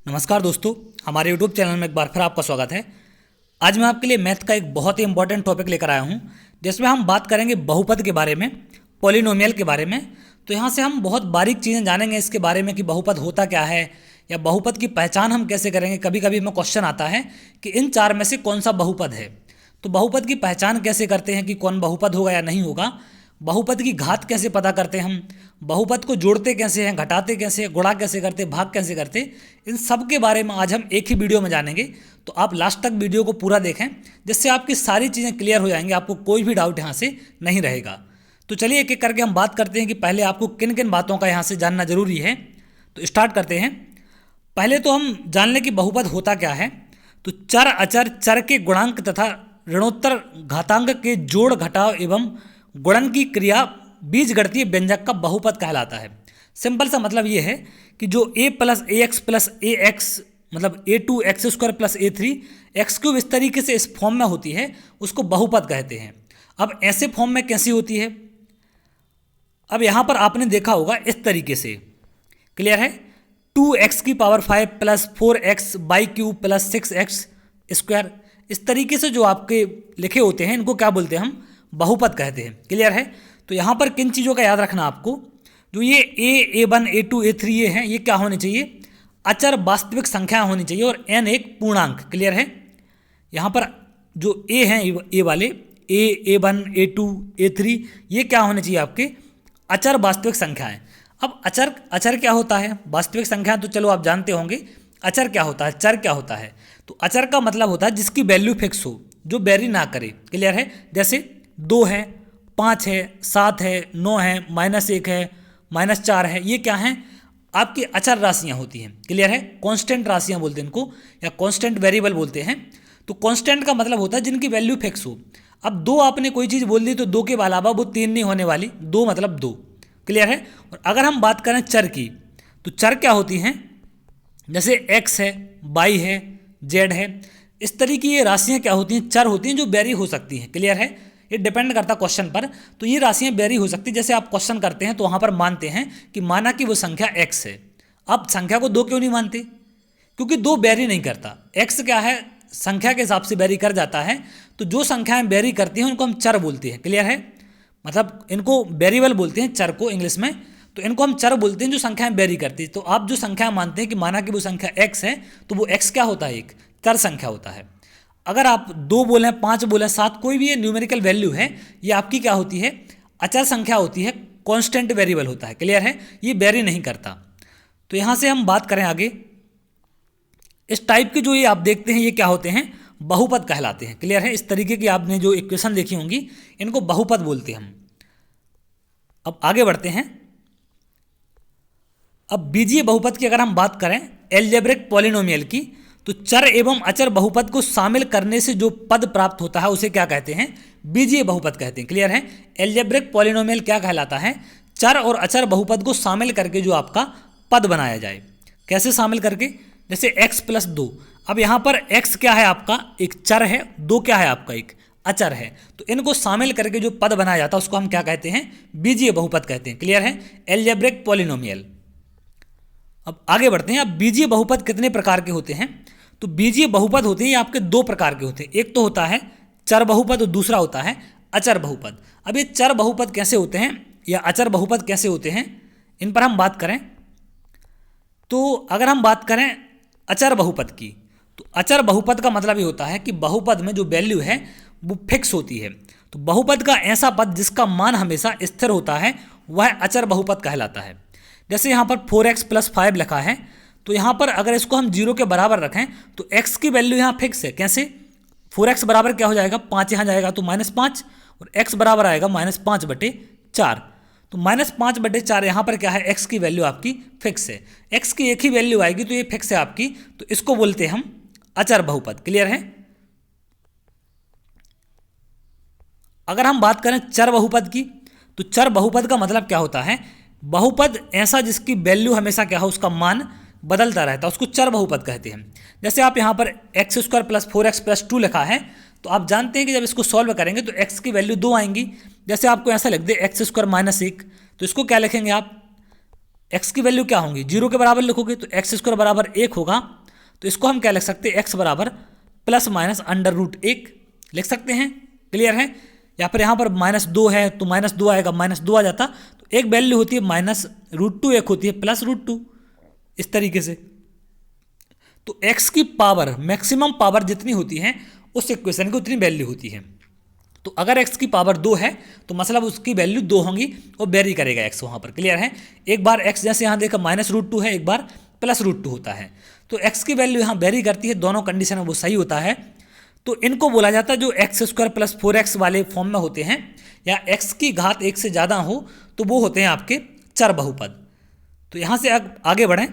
नमस्कार दोस्तों, हमारे यूट्यूब चैनल में एक बार फिर आपका स्वागत है। आज मैं आपके लिए मैथ का एक बहुत ही इंपॉर्टेंट टॉपिक लेकर आया हूं, जिसमें हम बात करेंगे बहुपद के बारे में, पॉलिनोमियल के बारे में। तो यहाँ से हम बहुत बारीक चीज़ें जानेंगे इसके बारे में कि बहुपद होता क्या है या बहुपद की पहचान हम कैसे करेंगे। कभी कभी हमें क्वेश्चन आता है कि इन चार में से कौन सा बहुपद है, तो बहुपद की पहचान कैसे करते हैं कि कौन बहुपद होगा या नहीं होगा। बहुपद की घात कैसे पता करते हैं हम, बहुपद को जोड़ते कैसे हैं, घटाते कैसे हैं, गुणा कैसे करते, भाग कैसे करते, इन सब के बारे में आज हम एक ही वीडियो में जानेंगे। तो आप लास्ट तक वीडियो को पूरा देखें, जिससे आपकी सारी चीज़ें क्लियर हो जाएंगी, आपको कोई भी डाउट यहाँ से नहीं रहेगा। तो चलिए एक एक करके हम बात करते हैं कि पहले आपको किन किन बातों का यहाँ से जानना जरूरी है। तो स्टार्ट करते हैं। पहले तो हम जान लें कि बहुपद होता क्या है। तो चर अचर चर के गुणांक तथा ऋणोत्तर घातांक के जोड़ घटाव एवं गुणन की क्रिया बीजगणितीय व्यंजक का बहुपद कहलाता है। सिंपल सा मतलब ये है कि जो a plus A x plus A x मतलब a2x² प्लस a3 x³ इस तरीके से इस फॉर्म में होती है, उसको बहुपद कहते हैं। अब ऐसे फॉर्म में कैसी होती है, अब यहाँ पर आपने देखा होगा इस तरीके से, क्लियर है। 2x⁵ plus 4x³ plus 6x², इस तरीके से जो आपके लिखे होते हैं इनको क्या बोलते हैं, हम बहुपद कहते हैं। क्लियर है। तो यहाँ पर किन चीज़ों का याद रखना आपको, जो ये a1 a2 a3 ये हैं, ये क्या होने चाहिए, अचर वास्तविक संख्या होनी चाहिए और n एक पूर्णांक। क्लियर है। यहाँ पर जो a हैं a वाले a1 a2 a3 ये क्या होने चाहिए, आपके अचर वास्तविक संख्याएं। अब अचर क्या होता है, वास्तविक संख्या तो चलो आप जानते होंगे। अचर क्या होता है, चर क्या होता है, तो अचर का मतलब होता है जिसकी वैल्यू फिक्स हो, जो वेरी ना करे। क्लियर है। जैसे 2 है, 5 है, 7 है, 9 है, -1 है, -4 है, ये क्या हैं, आपकी अचर राशियां होती हैं। क्लियर है। कांस्टेंट राशियां बोलते हैं इनको, या कांस्टेंट वेरिएबल बोलते हैं। तो कांस्टेंट का मतलब होता है जिनकी वैल्यू फिक्स हो। अब 2 आपने कोई चीज़ बोल दी तो 2 के अलावा वो 3 नहीं होने वाली, 2 मतलब 2। क्लियर है। और अगर हम बात करें चर की, तो चर क्या होती हैं, जैसे x है, y है, z है, इस तरीके ये राशियाँ क्या होती हैं, चर होती हैं जो वेरी हो सकती हैं। क्लियर है। ये डिपेंड करता क्वेश्चन पर, तो ये राशियाँ वेरी हो सकती है। जैसे आप क्वेश्चन करते हैं तो वहाँ पर मानते हैं कि माना कि वो संख्या x है। अब संख्या को 2 क्यों नहीं मानते, क्योंकि 2 वेरी नहीं करता। x क्या है, संख्या के हिसाब से वेरी कर जाता है। तो जो संख्याएं वेरी करती हैं उनको हम चर बोलते हैं। क्लियर है। मतलब इनको वेरिएबल बोलते हैं, चर को इंग्लिश में। तो इनको हम चर बोलते हैं जो संख्याएं वेरी करती है। तो आप जो संख्या मानते हैं कि माना कि वो संख्या x है, तो वो x क्या होता है, एक चर संख्या होता है। अगर आप 2 बोलें, 5 बोलें, 7, कोई भी ये न्यूमेरिकल वैल्यू है, ये आपकी क्या होती है, अचर संख्या होती है, कांस्टेंट वेरिएबल होता है। क्लियर है। ये वेरी नहीं करता। तो यहाँ से हम बात करें आगे, इस टाइप के जो ये आप देखते हैं ये क्या होते हैं, बहुपद कहलाते हैं। क्लियर है। इस तरीके की आपने जो इक्वेशन देखी होंगी इनको बहुपद बोलते हैं हम। अब आगे बढ़ते हैं। अब बीजीय बहुपद की अगर हम बात करें, एल्जेब्रिक पॉलिनोमियल की, तो चर एवं अचर बहुपद को शामिल करने से जो पद प्राप्त होता है उसे क्या कहते हैं, बीजीय बहुपद कहते हैं। क्लियर है। एल्जेब्रिक पॉलिनोमियल क्या कहलाता है, चर और अचर बहुपद को शामिल करके जो आपका पद बनाया जाए। कैसे शामिल करके, जैसे x प्लस 2। अब यहाँ पर x क्या है, आपका एक चर है, 2 क्या है, आपका एक अचर है। तो इनको शामिल करके जो पद बनाया जाता है उसको हम क्या कहते हैं, बीजीय बहुपद कहते हैं। क्लियर है। Algebraic polynomial. अब आगे बढ़ते हैं। अब बीजीय बहुपद कितने प्रकार के होते हैं, तो बीजीय बहुपद होते हैं ये आपके 2 प्रकार के होते हैं। एक तो होता है चर बहुपद और दूसरा होता है अचर बहुपद। अब ये चर बहुपद कैसे होते हैं या अचर बहुपद कैसे होते हैं, इन पर हम बात करें। तो अगर हम बात करें अचर बहुपद की, तो अचर बहुपद का मतलब ये होता है कि बहुपद में जो वैल्यू है वो फिक्स होती है। तो बहुपद का ऐसा पद जिसका मान हमेशा स्थिर होता है वह अचर बहुपद कहलाता है। जैसे यहाँ पर 4x प्लस 5 लिखा है, तो यहाँ पर अगर इसको हम 0 के बराबर रखें तो x की वैल्यू यहाँ फिक्स है। कैसे, 4x बराबर क्या हो जाएगा, 5 यहाँ जाएगा तो -5, और x बराबर आएगा -5/4। तो -5/4 यहाँ पर क्या है, x की वैल्यू आपकी फिक्स है। x की एक ही वैल्यू आएगी तो ये फिक्स है आपकी, तो इसको बोलते हैं हम अचर बहुपद। क्लियर है। अगर हम बात करें चर बहुपद की, तो चर बहुपद का मतलब क्या होता है, बहुपद ऐसा जिसकी वैल्यू हमेशा क्या हो, उसका मान बदलता रहता है, उसको चर बहुपद कहते हैं। जैसे आप यहाँ पर x² प्लस 4x प्लस 2 लिखा है, तो आप जानते हैं कि जब इसको सॉल्व करेंगे तो x की वैल्यू 2 आएंगी। जैसे आपको ऐसा लिख दे x² -1, तो इसको क्या लिखेंगे आप, एक्स की वैल्यू क्या होंगी, 0 के बराबर लिखोगे तो एक्स स्क्वायर बराबर 1 होगा। तो इसको हम क्या लिख सकते हैं, एक्स बराबर प्लस माइनस अंडर रूट 1 लिख सकते हैं। क्लियर है। या फिर यहाँ पर -2 है तो -2 आएगा, -2 आ जाता। तो एक वैल्यू होती है -√2, एक होती है +√2, इस तरीके से। तो x की पावर, मैक्सिमम पावर जितनी होती है उस इक्वेशन की उतनी वैल्यू होती है। तो अगर x की पावर 2 है तो मतलब उसकी वैल्यू 2 होंगी और वेरी करेगा x वहाँ पर। क्लियर है। एक बार x जैसे यहाँ देखा -√2 है, एक बार +√2 होता है। तो x की वैल्यू यहाँ वेरी करती है, दोनों कंडीशन में वो सही होता है। तो इनको बोला जाता है जो x² + 4x वाले फॉर्म में होते हैं, या x की घात 1 से ज़्यादा हो तो वो होते हैं आपके चर बहुपद। तो यहाँ से आगे बढ़ें।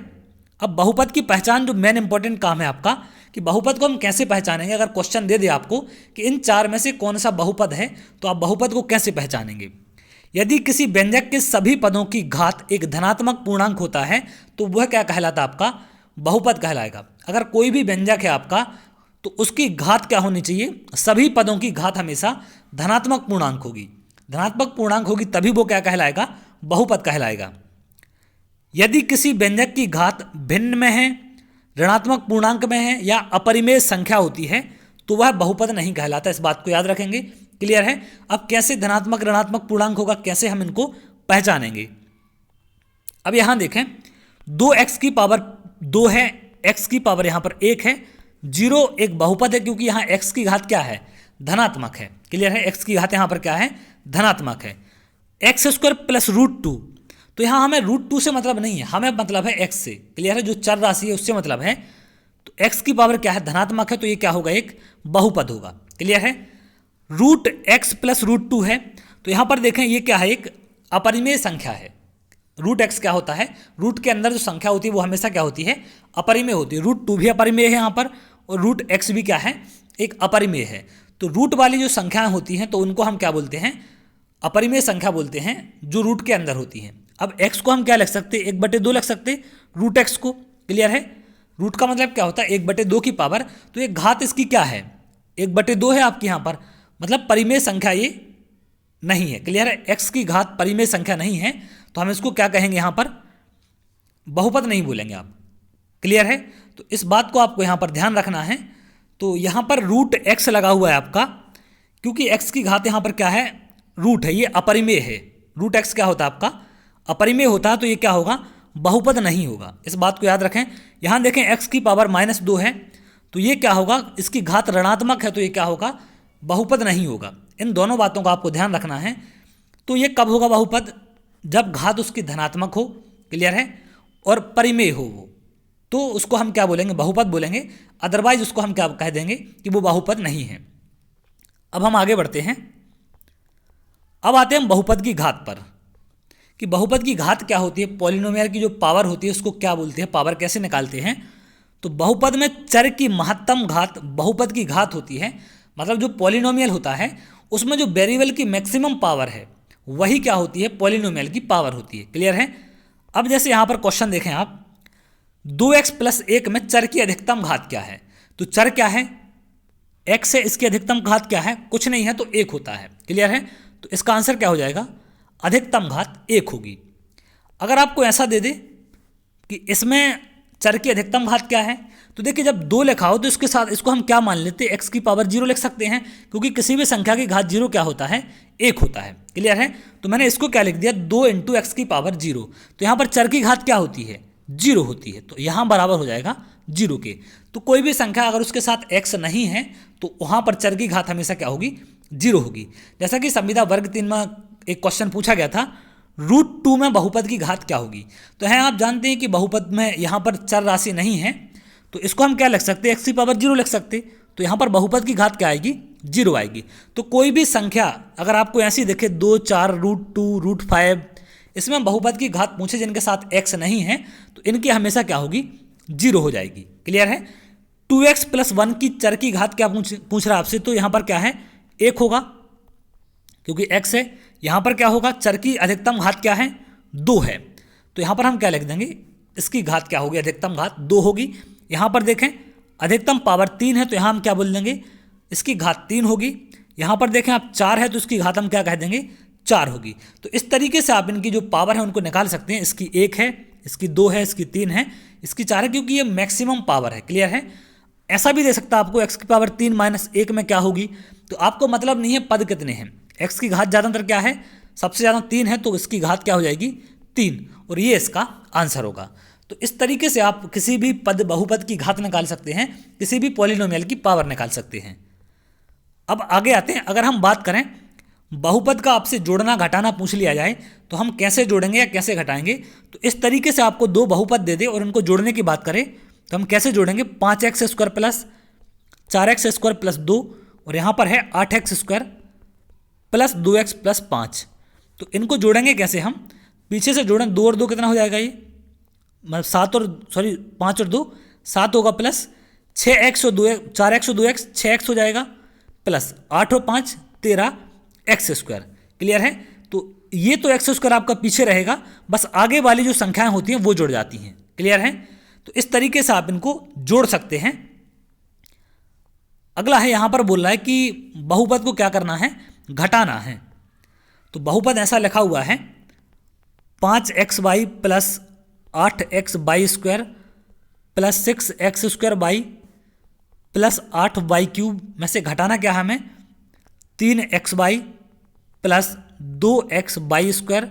अब बहुपद की पहचान जो मेन इंपॉर्टेंट काम है आपका, कि बहुपद को हम कैसे पहचानेंगे। अगर क्वेश्चन दे दे आपको कि इन 4 में से कौन सा बहुपद है, तो आप बहुपद को कैसे पहचानेंगे। यदि किसी व्यंजक के सभी पदों की घात एक धनात्मक पूर्णांक होता है तो वह क्या कहलाता है, आपका बहुपद कहलाएगा। अगर कोई भी व्यंजक है आपका तो उसकी घात क्या होनी चाहिए, सभी पदों की घात हमेशा धनात्मक पूर्णांक होगी। धनात्मक पूर्णांक होगी तभी वो क्या कहलाएगा, बहुपद कहलाएगा। यदि किसी व्यंजक की घात भिन्न में है, ऋणात्मक पूर्णांक में है या अपरिमेय संख्या होती है तो वह बहुपद नहीं कहलाता। इस बात को याद रखेंगे। क्लियर है। अब कैसे धनात्मक ऋणात्मक पूर्णांक होगा, कैसे हम इनको पहचानेंगे। अब यहां देखें 2x की पावर 2 है, x की पावर यहां पर 1 है, 0 एक बहुपद है क्योंकि यहां x की घात क्या है, धनात्मक है। क्लियर है। x की घात यहां पर क्या है, धनात्मक है। x² + √2, तो यहाँ हमें √2 से मतलब नहीं है, हमें मतलब है x से। क्लियर है। जो चर राशि है उससे मतलब है। तो x की पावर क्या है, धनात्मक है, तो ये क्या होगा, एक बहुपद होगा। क्लियर है। √x + √2 है, तो यहाँ पर देखें ये क्या है, एक अपरिमेय संख्या है। √x क्या होता है, रूट के अंदर जो संख्या होती है वो हमेशा क्या होती है, अपरिमेय होती है। √2 भी अपरिमेय है यहाँ पर, और √x भी क्या है, एक अपरिमेय है। तो रूट वाली जो संख्याएं होती हैं तो उनको हम क्या बोलते हैं, अपरिमेय संख्या बोलते हैं, जो रूट के अंदर होती हैं। अब x को हम क्या लिख सकते हैं, 1/2 लिख सकते हैं √x को। क्लियर है। रूट का मतलब क्या होता है, 1/2 की पावर। तो ये घात इसकी क्या है, 1/2 है आपकी यहाँ पर, मतलब परिमेय संख्या ये नहीं है। क्लियर है। x की घात परिमेय संख्या नहीं है तो हम इसको क्या कहेंगे, यहाँ पर बहुपद नहीं बोलेंगे आप। क्लियर है। तो इस बात को आपको यहाँ पर ध्यान रखना है। तो यहाँ पर √x लगा हुआ है आपका, क्योंकि x की घात यहाँ पर क्या है, रूट है, ये अपरिमेय है। √x क्या होता है आपका, अपरिमेय होता है, तो ये क्या होगा, बहुपद नहीं होगा। इस बात को याद रखें। यहाँ देखें x की पावर -2 है, तो ये क्या होगा, इसकी घात ऋणात्मक है, तो ये क्या होगा, बहुपद नहीं होगा। इन दोनों बातों का आपको ध्यान रखना है। तो ये कब होगा बहुपद, जब घात उसकी धनात्मक हो। क्लियर है। और परिमेय हो वो, तो उसको हम क्या बोलेंगे, बहुपद बोलेंगे। अदरवाइज उसको हम क्या कह देंगे कि वो बहुपद नहीं है। अब हम आगे बढ़ते हैं। अब आते हैं हम बहुपद की घात पर, कि बहुपद की घात क्या होती है, पॉलिनोमियल की जो पावर होती है उसको क्या बोलते हैं, पावर कैसे निकालते हैं। तो बहुपद में चर की महत्तम घात बहुपद की घात होती है। मतलब जो पॉलिनोमियल होता है उसमें जो वेरिएबल की मैक्सिमम पावर है वही क्या होती है, पॉलिनोमियल की पावर होती है। क्लियर है। अब जैसे यहाँ पर क्वेश्चन देखें आप, 2x + 1 में चर की अधिकतम घात क्या है। तो चर क्या है, x है, इसकी अधिकतम घात क्या है, कुछ नहीं है, तो 1 होता है। क्लियर है। तो इसका आंसर क्या हो जाएगा, अधिकतम घात 1 होगी। अगर आपको ऐसा दे दे कि इसमें चर की अधिकतम घात क्या है, तो देखिए जब 2 लिखा हो तो इसके साथ इसको हम क्या मान लेते हैं, x की पावर 0 लिख सकते हैं, क्योंकि किसी भी संख्या की घात 0 क्या होता है, 1 होता है। क्लियर है। तो मैंने इसको क्या लिख दिया, 2 × x की पावर 0। तो यहाँ पर चर की घात क्या होती है, 0 होती है, तो यहाँ बराबर हो जाएगा 0 के। तो कोई भी संख्या अगर उसके साथ x नहीं है तो वहाँ पर चर की घात हमेशा क्या होगी, 0 होगी। जैसा कि संविदा वर्ग 3 में एक क्वेश्चन पूछा गया था, √2 में बहुपद की घात क्या होगी। तो है आप जानते हैं कि बहुपद में यहाँ पर चर राशि नहीं है, तो इसको हम क्या लिख सकते हैं, x की पावर 0 लिख सकते। तो यहाँ पर बहुपद की घात क्या आएगी, 0 आएगी। तो कोई भी संख्या अगर आपको ऐसी दिखे 2, 4, √2, √5, इसमें बहुपद की घात पूछे जिनके साथ x नहीं है तो इनकी हमेशा क्या होगी, 0 हो जाएगी। क्लियर है। 2x + 1 की चर की घात क्या पूछ रहा है आपसे, तो यहाँ पर क्या है, 1 होगा क्योंकि x है। यहाँ पर क्या होगा, चर की अधिकतम घात क्या है, 2 है, तो यहाँ पर हम क्या लिख देंगे, इसकी घात क्या होगी, अधिकतम घात 2 होगी। यहाँ पर देखें अधिकतम पावर 3 है, तो यहाँ हम क्या बोल देंगे, इसकी घात 3 होगी। यहाँ पर देखें आप 4 है तो इसकी घात हम क्या कह देंगे, 4 होगी। तो इस तरीके से आप इनकी जो पावर है उनको निकाल सकते हैं। इसकी 1 है, इसकी 2 है, इसकी 3 है, इसकी 4 है, क्योंकि ये मैक्सिमम पावर है। क्लियर है। ऐसा भी दे सकता है आपको x की पावर 3 माइनस 1 में क्या होगी, तो आपको मतलब नहीं है पद कितने हैं। x की घात ज़्यादातर क्या है, सबसे ज़्यादा 3 है, तो इसकी घात क्या हो जाएगी 3, और ये इसका आंसर होगा। तो इस तरीके से आप किसी भी पद बहुपद की घात निकाल सकते हैं, किसी भी पॉलिनोमियल की पावर निकाल सकते हैं। अब आगे आते हैं, अगर हम बात करें बहुपद का आपसे जोड़ना घटाना पूछ लिया जाए तो हम कैसे जोड़ेंगे या कैसे घटाएंगे। तो इस तरीके से आपको दो बहुपद दे दे और उनको जोड़ने की बात करें तो हम कैसे जोड़ेंगे, 5x² प्लस 4x² प्लस 2, और यहाँ पर है 8x² प्लस 2x प्लस 5। तो इनको जोड़ेंगे कैसे हम, पीछे से जोड़ें, 2 और 2 कितना हो जाएगा, ये मतलब 5 और 2 7 होगा, प्लस 6x और 2 4x और 2x 6x हो जाएगा, प्लस 8 और 5 13x²। क्लियर है। तो ये तो x² आपका पीछे रहेगा, बस आगे वाली जो संख्याएं होती हैं वो जुड़ जाती हैं। क्लियर है। तो इस तरीके से आप इनको जोड़ सकते हैं। अगला है, यहां पर बोल रहा है कि बहुपद को क्या करना है, घटाना है। तो बहुपद ऐसा लिखा हुआ है 5xy plus 8xy² plus 6x² plus 8y³ में से घटाना क्या है हमें, 3xy plus 2xy²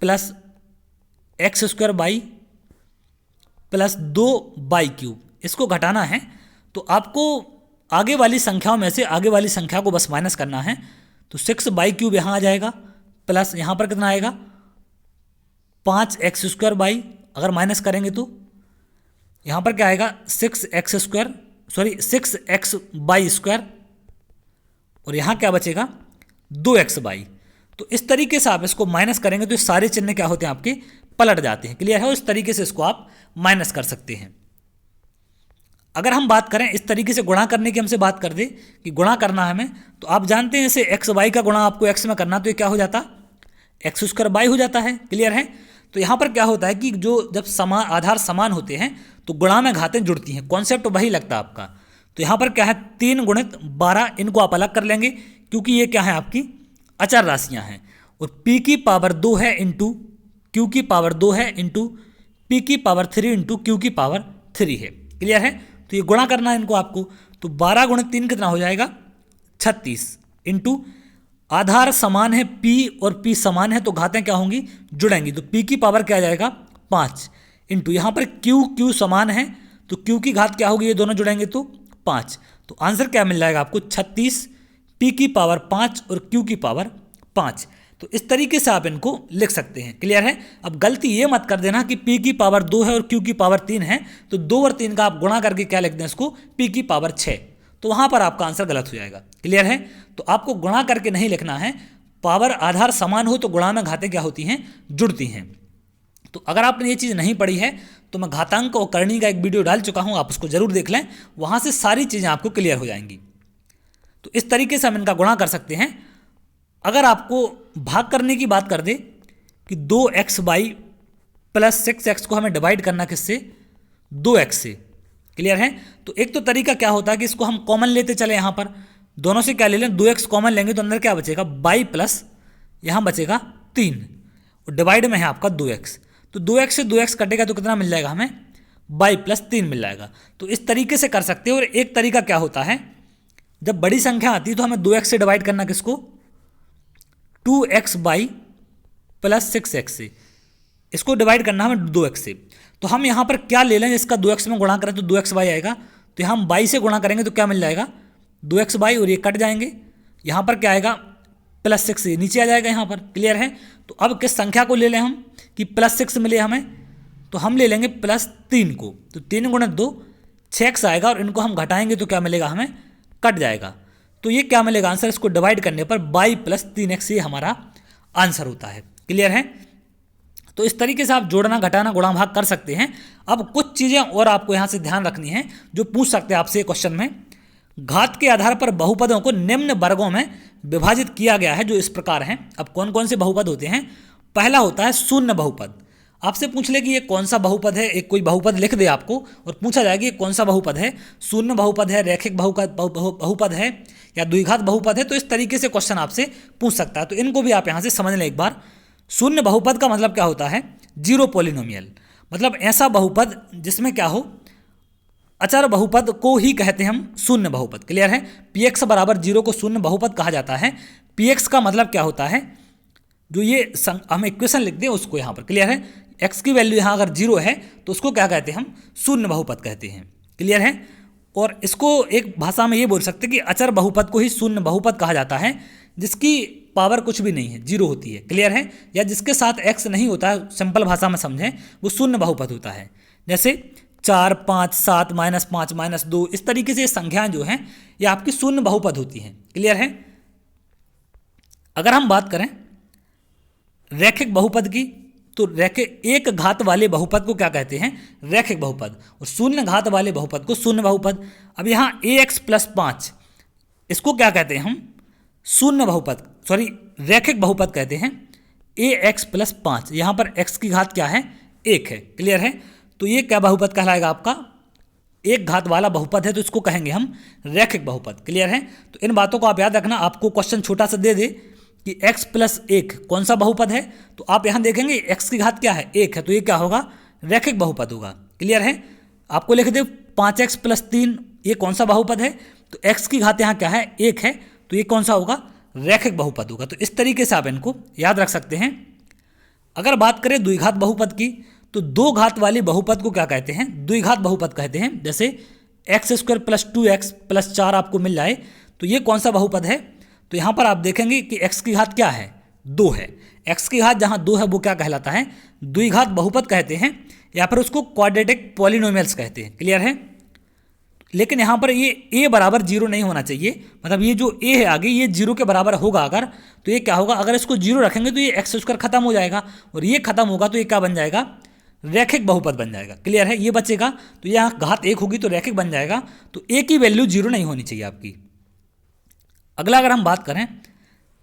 plus x² plus 2y³, इसको घटाना है। तो आपको आगे वाली संख्याओं में से आगे वाली संख्या को बस माइनस करना है। तो 6y³ यहाँ आ जाएगा, प्लस यहाँ पर कितना आएगा 5x², अगर माइनस करेंगे तो यहाँ पर क्या आएगा 6xy², और यहाँ क्या बचेगा 2xy। तो इस तरीके से आप इसको माइनस करेंगे तो ये सारे चिन्ह क्या होते हैं, आपके पलट जाते हैं। क्लियर है। इस तरीके से इसको आप माइनस कर सकते हैं। अगर हम बात करें इस तरीके से गुणा करने की, हमसे बात कर दे कि गुणा करना है हमें, तो आप जानते हैं इसे xy का गुणा आपको x में करना, तो ये क्या हो जाता, x² हो जाता है। क्लियर है। तो यहाँ पर क्या होता है कि जब समान आधार समान होते हैं तो गुणा में घातें जुड़ती हैं, कॉन्सेप्ट वही लगता है आपका। तो यहाँ पर क्या है 3 गुणित 12, इनको आप अलग कर लेंगे क्योंकि ये क्या है आपकी अचर राशियाँ हैं, और p की पावर 2 है इंटू q की पावर 2 है इंटू p की पावर 3 इंटू q की पावर 3 है। क्लियर है। तो ये गुणा करना है इनको आपको। तो 12 गुणित 3 कितना हो जाएगा 36, इंटू आधार समान है p और p समान है तो घातें क्या होंगी, जुड़ेंगी। तो p की पावर क्या आ जाएगा 5, इंटू यहाँ पर q समान है तो q की घात क्या होगी, ये दोनों जुड़ेंगे तो 5। तो आंसर क्या मिल जाएगा आपको 36, p की पावर 5 और q की पावर 5। तो इस तरीके से आप इनको लिख सकते हैं। क्लियर है। अब गलती ये मत कर देना कि p की पावर 2 है और q की पावर 3 है, तो 2 और 3 का आप गुणा करके क्या लिख दें इसको, p की पावर 6, तो वहाँ पर आपका आंसर गलत हो जाएगा। क्लियर है। तो आपको गुणा करके नहीं लिखना है, पावर आधार समान हो तो गुणा में घातें क्या होती हैं, जुड़ती हैं। तो अगर आपने ये चीज़ नहीं पढ़ी है तो मैं घातांक और करनी का एक वीडियो डाल चुका हूँ, आप उसको जरूर देख लें, वहाँ से सारी चीज़ें आपको क्लियर हो जाएंगी। तो इस तरीके से हम इनका गुणा कर सकते हैं। अगर आपको भाग करने की बात कर दे कि 2xy प्लस 6x को हमें डिवाइड करना किससे, 2x से। क्लियर है। तो एक तो तरीका क्या होता है कि इसको हम कॉमन लेते चले, यहाँ पर दोनों से क्या ले लें, 2x कॉमन लेंगे तो अंदर क्या बचेगा y प्लस यहाँ बचेगा 3, और डिवाइड में है आपका 2x। तो 2x से 2x कटेगा तो कितना मिल जाएगा हमें, y प्लस 3 मिल जाएगा। तो इस तरीके से कर सकते हो। और एक तरीका क्या होता है, जब बड़ी संख्या आती है तो हमें 2x से डिवाइड करना किसको, 2xy प्लस 6x से, इसको डिवाइड करना हमें 2x से। तो हम यहाँ पर क्या ले लें, इसका 2x में गुणा करें तो 2xy आएगा, तो यहाँ हम y से गुणा करेंगे तो क्या मिल जाएगा 2xy, और ये कट जाएंगे, यहाँ पर क्या आएगा प्लस 6, ये नीचे आ जाएगा यहाँ पर। क्लियर है। तो अब किस संख्या को ले लें हम कि प्लस 6 मिले हमें, तो हम ले लेंगे प्लस 3 को। तो 3 गुणित 2 6x आएगा, और इनको हम घटाएंगे तो क्या मिलेगा हमें, कट जाएगा। तो ये क्या मिलेगा आंसर, इसको डिवाइड करने पर y प्लस 3x ये हमारा आंसर होता है। क्लियर है। तो इस तरीके से आप जोड़ना घटाना गुणा भाग कर सकते हैं। अब कुछ चीज़ें और आपको यहाँ से ध्यान रखनी है जो पूछ सकते हैं आपसे क्वेश्चन में। घात के आधार पर बहुपदों को निम्न वर्गों में विभाजित किया गया है, जो इस प्रकार हैं। अब कौन कौन से बहुपद होते हैं, पहला होता है शून्य बहुपद। आपसे पूछ ले कि ये कौन सा बहुपद है, एक कोई बहुपद लिख दे आपको और पूछा जाए कि ये कौन सा बहुपद है, शून्य बहुपद है, रैखिक बहुपद है या द्विघात बहुपद है, तो इस तरीके से क्वेश्चन आपसे पूछ सकता है। तो इनको भी आप यहाँ से समझ लें एक बार। शून्य बहुपद का मतलब क्या होता है? जीरो पॉलिनोमियल, मतलब ऐसा बहुपद जिसमें क्या हो, अचर बहुपद को ही कहते हैं हम शून्य बहुपद। क्लियर है? px बराबर 0 को शून्य बहुपद कहा जाता है। px का मतलब क्या होता है, जो ये हम इक्वेशन लिखते हैं उसको यहाँ पर। क्लियर है? x की वैल्यू यहाँ अगर 0 है तो उसको क्या कहते हैं हम? शून्य बहुपद कहते हैं। क्लियर है? और इसको एक भाषा में ये बोल सकते हैं कि अचर बहुपद को ही शून्य बहुपद कहा जाता है, जिसकी पावर कुछ भी नहीं है, 0 होती है। क्लियर है? या जिसके साथ x नहीं होता है, सिंपल भाषा में समझें, वो शून्य बहुपद होता है। जैसे 4, 5, 7, -5, -2, इस तरीके से संख्याएं जो हैं ये आपकी शून्य बहुपद होती हैं। क्लियर है? अगर हम बात करें रैखिक बहुपद की, तो रैखिक एक घात वाले बहुपद को क्या कहते हैं? रैखिक बहुपद। और शून्य घात वाले बहुपद को शून्य बहुपद। अब यहाँ ax + 5 इसको क्या कहते हैं हम? शून्य बहुपद, सॉरी रैखिक बहुपद कहते हैं। ax + 5, यहाँ पर x की घात क्या है? 1 है। क्लियर है? तो ये क्या बहुपद कहलाएगा आपका? एक घात वाला बहुपद है, तो इसको कहेंगे हम रैखिक बहुपद। क्लियर है? तो इन बातों को आप याद रखना। आपको क्वेश्चन छोटा सा दे दे कि x + 1 कौन सा बहुपद है, तो आप यहाँ देखेंगे x की घात क्या है? 1 है, तो ये क्या होगा? रैखिक बहुपद होगा। क्लियर है? आपको लिख दे 5x + 3 ये कौन सा बहुपद है, तो x की घात यहाँ क्या है? 1 है, तो ये कौन सा होगा? रैखिक बहुपद होगा। तो इस तरीके से आप इनको याद रख सकते हैं। अगर बात करें द्विघात बहुपद की, तो दो घात वाले बहुपद को क्या कहते हैं? द्विघात बहुपद कहते हैं। जैसे x² + 2x + 4 आपको मिल जाए, तो ये कौन सा बहुपद है? तो यहाँ पर आप देखेंगे कि x की घात क्या है? 2 है। x की घात जहाँ 2 है वो क्या कहलाता है? द्विघात बहुपद कहते हैं, या फिर उसको क्वाड्रेटिक पॉलिनोमियल्स कहते हैं। क्लियर है? लेकिन यहाँ पर ये a बराबर 0 नहीं होना चाहिए, मतलब ये जो a है आगे ये 0 के बराबर होगा अगर, तो ये क्या होगा? अगर इसको 0 रखेंगे तो ये x² खत्म हो जाएगा, और ये खत्म होगा तो ये क्या बन जाएगा? रैखिक बहुपद बन जाएगा। क्लियर है? ये बचेगा, तो यहाँ घात 1 होगी तो रैखिक बन जाएगा। तो a की वैल्यू 0 नहीं होनी चाहिए आपकी। अगला अगर हम बात करें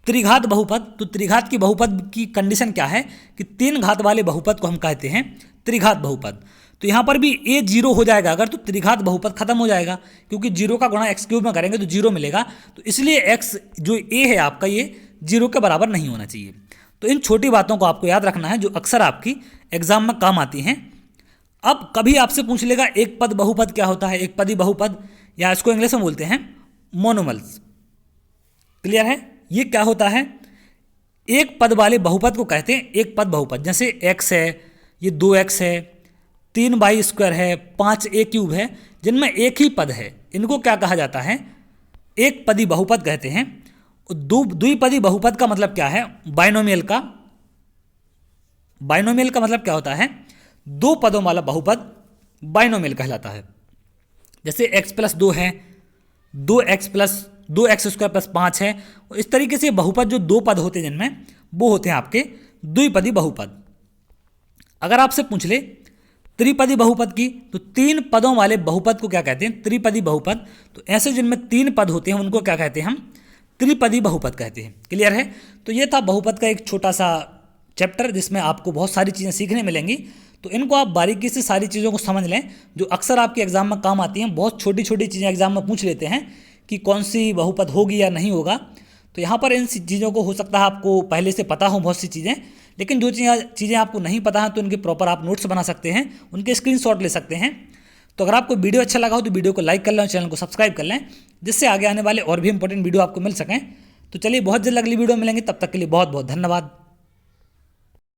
त्रिघात बहुपद, तो त्रिघात की बहुपद की कंडीशन क्या है कि 3 घात वाले बहुपद को हम कहते हैं त्रिघात बहुपद। तो यहाँ पर भी a 0 हो जाएगा अगर, तो त्रिघात बहुपद खत्म हो जाएगा, क्योंकि 0 का गुणा x³ में करेंगे तो 0 मिलेगा। तो इसलिए x जो a है आपका ये 0 के बराबर नहीं होना चाहिए। तो इन छोटी बातों को आपको याद रखना है जो अक्सर आपकी एग्जाम में काम आती हैं। अब कभी आपसे पूछ लेगा एक पद बहुपद क्या होता है? एक पदी बहुपद, या इसको इंग्लिश में बोलते हैं मोनोमल्स। क्लियर है? ये क्या होता है? एक पद वाले बहुपद को कहते हैं एक पद बहुपद। जैसे x है, ये 2x है, 3y² है, 5a³ है, जिनमें एक ही पद है, इनको क्या कहा जाता है? एक पदी बहुपद कहते हैं। द्विपदी बहुपद का मतलब क्या है? बाइनोमियल का मतलब क्या होता है? दो पदों वाला बहुपद बाइनोमियल कहलाता है। जैसे x + 2 है, 2x² + 5 है। इस तरीके से बहुपद जो दो पद होते हैं जिनमें, वो होते हैं आपके द्विपदी बहुपद। अगर आपसे पूछ ले त्रिपदी बहुपद की, तो 3 पदों वाले बहुपद को क्या कहते हैं? त्रिपदी बहुपद। तो ऐसे जिनमें 3 पद होते हैं उनको क्या कहते हैं हम? त्रिपदी बहुपद कहते हैं। क्लियर है? तो ये था बहुपद का एक छोटा सा चैप्टर, जिसमें आपको बहुत सारी चीज़ें सीखने मिलेंगी। तो इनको आप बारीकी से सारी चीज़ों को समझ लें, जो अक्सर आपके एग्जाम में काम आती हैं। बहुत छोटी छोटी चीज़ें एग्जाम में पूछ लेते हैं कि कौन सी बहुपद होगी या नहीं होगा। तो यहाँ पर इन चीज़ों को हो सकता है आपको पहले से पता हो बहुत सी चीज़ें, लेकिन जो चीज़ें आपको नहीं पता हैं तो उनके प्रॉपर आप नोट्स बना सकते हैं, उनके स्क्रीनशॉट ले सकते हैं। तो अगर आपको वीडियो अच्छा लगा हो तो वीडियो को लाइक कर लें, चैनल को सब्सक्राइब कर लें, जिससे आगे आने वाले और भी इंपॉर्टेंट वीडियो आपको मिल सकें। तो चलिए बहुत जल्द अगली वीडियो मिलेंगे, तब तक के लिए बहुत बहुत धन्यवाद।